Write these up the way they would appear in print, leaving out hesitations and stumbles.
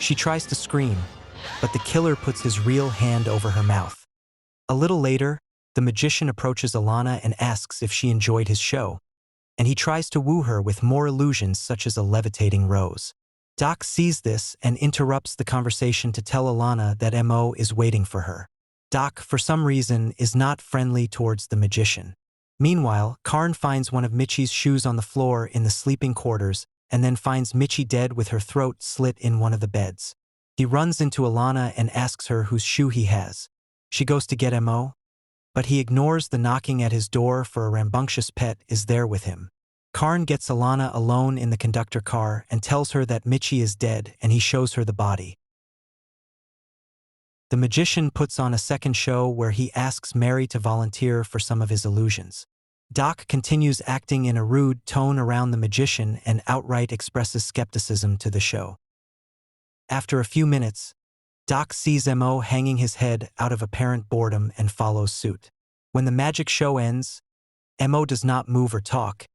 She tries to scream, but the killer puts his real hand over her mouth. A little later, the magician approaches Alana and asks if she enjoyed his show, and he tries to woo her with more illusions such as a levitating rose. Doc sees this and interrupts the conversation to tell Alana that Mo is waiting for her. Doc, for some reason, is not friendly towards the magician. Meanwhile, Karn finds one of Michi's shoes on the floor in the sleeping quarters and then finds Michi dead with her throat slit in one of the beds. He runs into Alana and asks her whose shoe he has. She goes to get Mo, but he ignores the knocking at his door, for a rambunctious pet is there with him. Karn gets Alana alone in the conductor car and tells her that Michi is dead, and he shows her the body. The magician puts on a second show where he asks Mary to volunteer for some of his illusions. Doc continues acting in a rude tone around the magician and outright expresses skepticism to the show. After a few minutes, Doc sees Mo hanging his head out of apparent boredom and follows suit. When the magic show ends, Mo does not move or talk,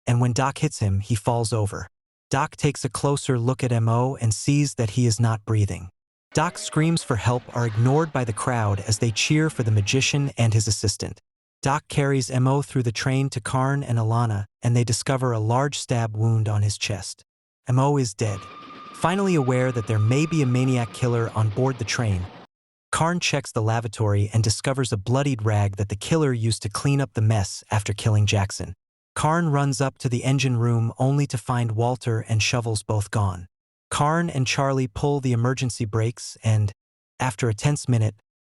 and when Doc hits him, he falls over. Doc takes a closer look at Mo and sees that he is not breathing. Doc's screams for help are ignored by the crowd as they cheer for the magician and his assistant. Doc carries Mo through the train to Karn and Alana, and they discover a large stab wound on his chest. Mo is dead. Finally aware that there may be a maniac killer on board the train, Karn checks the lavatory and discovers a bloodied rag that the killer used to clean up the mess after killing Jackson. Karn runs up to the engine room only to find Walter and Shovels both gone. Karn and Charlie pull the emergency brakes and, after a tense minute,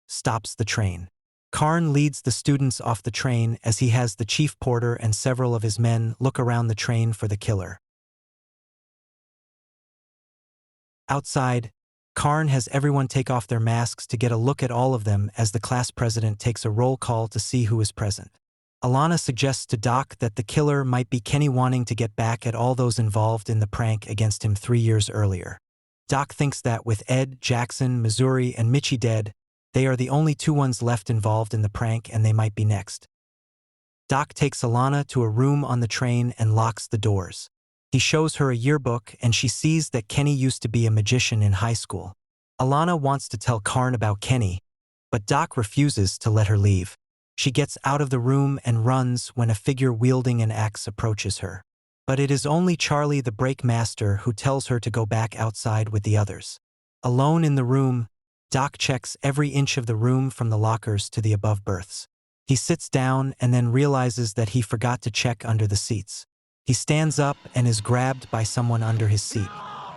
stops the train. Karn leads the students off the train as he has the chief porter and several of his men look around the train for the killer. Outside, Karn has everyone take off their masks to get a look at all of them as the class president takes a roll call to see who is present. Alana suggests to Doc that the killer might be Kenny wanting to get back at all those involved in the prank against him 3 years earlier. Doc thinks that with Ed, Jackson, Missouri, and Michi dead, they are the only 2 ones left involved in the prank and they might be next. Doc takes Alana to a room on the train and locks the doors. He shows her a yearbook and she sees that Kenny used to be a magician in high school. Alana wants to tell Karn about Kenny, but Doc refuses to let her leave. She gets out of the room and runs when a figure wielding an axe approaches her. But it is only Charlie the brake master who tells her to go back outside with the others. Alone in the room, Doc checks every inch of the room from the lockers to the above berths. He sits down and then realizes that he forgot to check under the seats. He stands up and is grabbed by someone under his seat.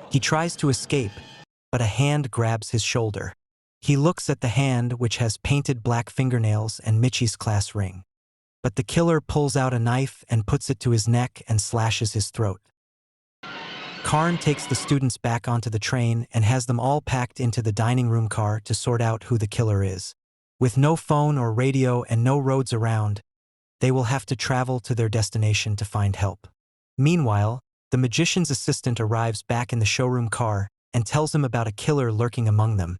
He tries to escape, but a hand grabs his shoulder. He looks at the hand, which has painted black fingernails and Michi's class ring. But the killer pulls out a knife and puts it to his neck and slashes his throat. Karn takes the students back onto the train and has them all packed into the dining room car to sort out who the killer is. With no phone or radio and no roads around, they will have to travel to their destination to find help. Meanwhile, the magician's assistant arrives back in the showroom car and tells him about a killer lurking among them.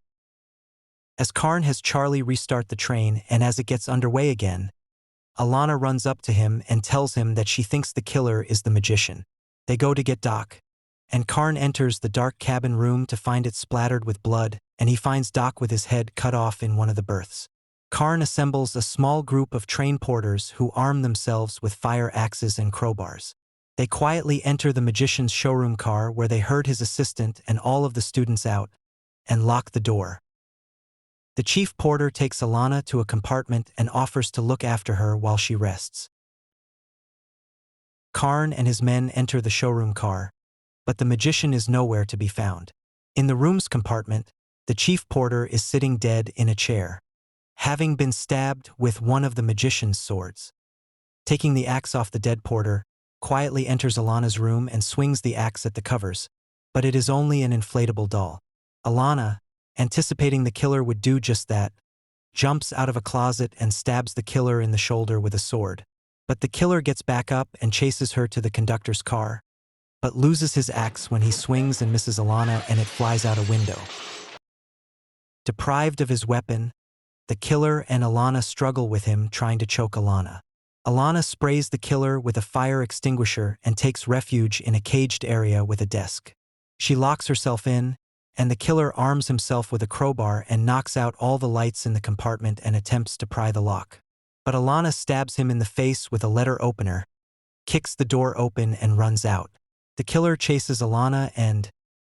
As Karn has Charlie restart the train and as it gets underway again, Alana runs up to him and tells him that she thinks the killer is the magician. They go to get Doc, and Karn enters the dark cabin room to find it splattered with blood, and he finds Doc with his head cut off in one of the berths. Karn assembles a small group of train porters who arm themselves with fire axes and crowbars. They quietly enter the magician's showroom car where they herd his assistant and all of the students out, and lock the door. The chief porter takes Alana to a compartment and offers to look after her while she rests. Karn and his men enter the showroom car, but the magician is nowhere to be found. In the room's compartment, the chief porter is sitting dead in a chair, having been stabbed with one of the magician's swords. Taking the axe off the dead porter, quietly enters Alana's room and swings the axe at the covers, but it is only an inflatable doll. Alana, anticipating the killer would do just that, jumps out of a closet and stabs the killer in the shoulder with a sword. But the killer gets back up and chases her to the conductor's car, but loses his axe when he swings and misses Alana and it flies out a window. Deprived of his weapon, the killer and Alana struggle with him, trying to choke Alana. Alana sprays the killer with a fire extinguisher and takes refuge in a caged area with a desk. She locks herself in, and the killer arms himself with a crowbar and knocks out all the lights in the compartment and attempts to pry the lock. But Alana stabs him in the face with a letter opener, kicks the door open and runs out. The killer chases Alana and,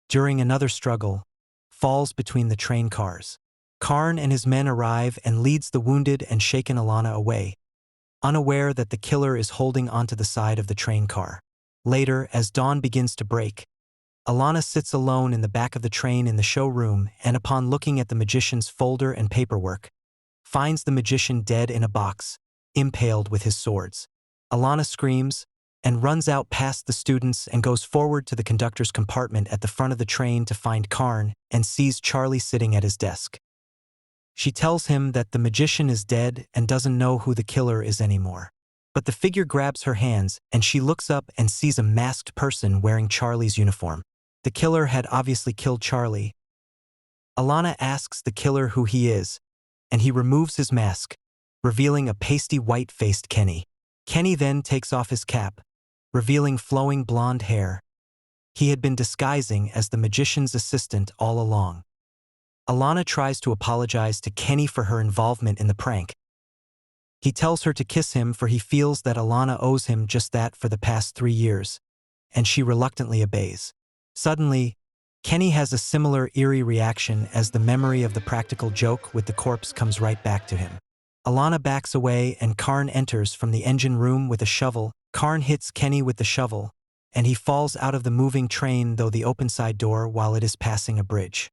during another struggle, falls between the train cars. Karn and his men arrive and leads the wounded and shaken Alana away, unaware that the killer is holding onto the side of the train car. Later, as dawn begins to break, Alana sits alone in the back of the train in the showroom and upon looking at the magician's folder and paperwork, finds the magician dead in a box, impaled with his swords. Alana screams and runs out past the students and goes forward to the conductor's compartment at the front of the train to find Karn and sees Charlie sitting at his desk. She tells him that the magician is dead and doesn't know who the killer is anymore. But the figure grabs her hands and she looks up and sees a masked person wearing Charlie's uniform. The killer had obviously killed Charlie. Alana asks the killer who he is, and he removes his mask, revealing a pasty white-faced Kenny. Kenny then takes off his cap, revealing flowing blonde hair. He had been disguising as the magician's assistant all along. Alana tries to apologize to Kenny for her involvement in the prank. He tells her to kiss him for he feels that Alana owes him just that for the past 3 years, and she reluctantly obeys. Suddenly, Kenny has a similar eerie reaction as the memory of the practical joke with the corpse comes right back to him. Alana backs away and Karn enters from the engine room with a shovel. Karn hits Kenny with the shovel, and he falls out of the moving train through the open side door while it is passing a bridge.